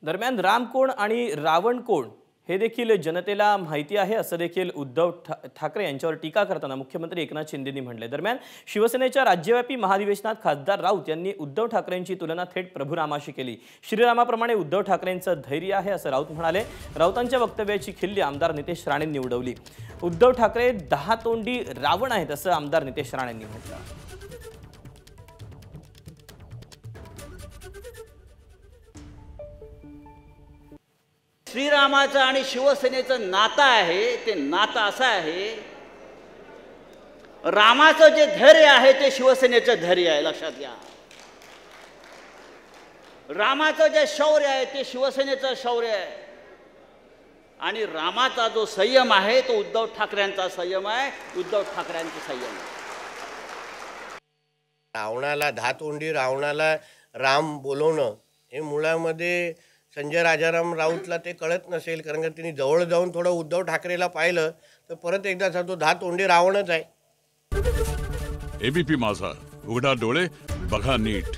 दरम्यान राम कोण आणि रावण कोण हे देखील जनतेला माहिती आहे असं देखील उद्धव ठाकरे यांच्यावर टीका करताना मुख्यमंत्री एकनाथ शिंदेंनी म्हटले। दरम्यान शिवसेनेच्या राज्यव्यापी महाधिवेशनात खासदार राऊत यांनी उद्धव ठाकरेंची तुलना थेट प्रभू रामाशी केली। श्रीरामाप्रमाणे उद्धव ठाकरेंचं धैर्य आहे असं राऊत म्हणाले। राऊतांच्या वक्तव्याची खिल्ली आमदार नितेश राणेंनी उडवली। उद्धव ठाकरे 10 तोंडी रावण आहेत असं आमदार नितेश राणेंनी म्हटलं। श्रीरामाचं आणि शिवसेनेचं नातं आहे, ते नातं असं आहे, रामाचं जे धैर्य आहे ते शिवसेनेचं धैर्य आहे, लक्षात घ्या। रामाचं जे शौर्य आहे ते शिवसेनेचं शौर्य आहे आणि रामाचा जो संयम आहे तो उद्धव ठाकरेंचा संयम आहे, उद्धव ठाकरेंचा संयम आहे। रावणाला 10 तोंडी रावणाला राम बोलवणं हे मुळामध्ये संजय राजाराम राऊतला ते कळत नसेल, कारण का त्यांनी जवळ जाऊन थोडं उद्धव ठाकरेला पाहिलं तर परत एकदा सांगतो 10 तोंडी रावणच आहे। एबीपी माझा, उघडा डोळे बघा नीट।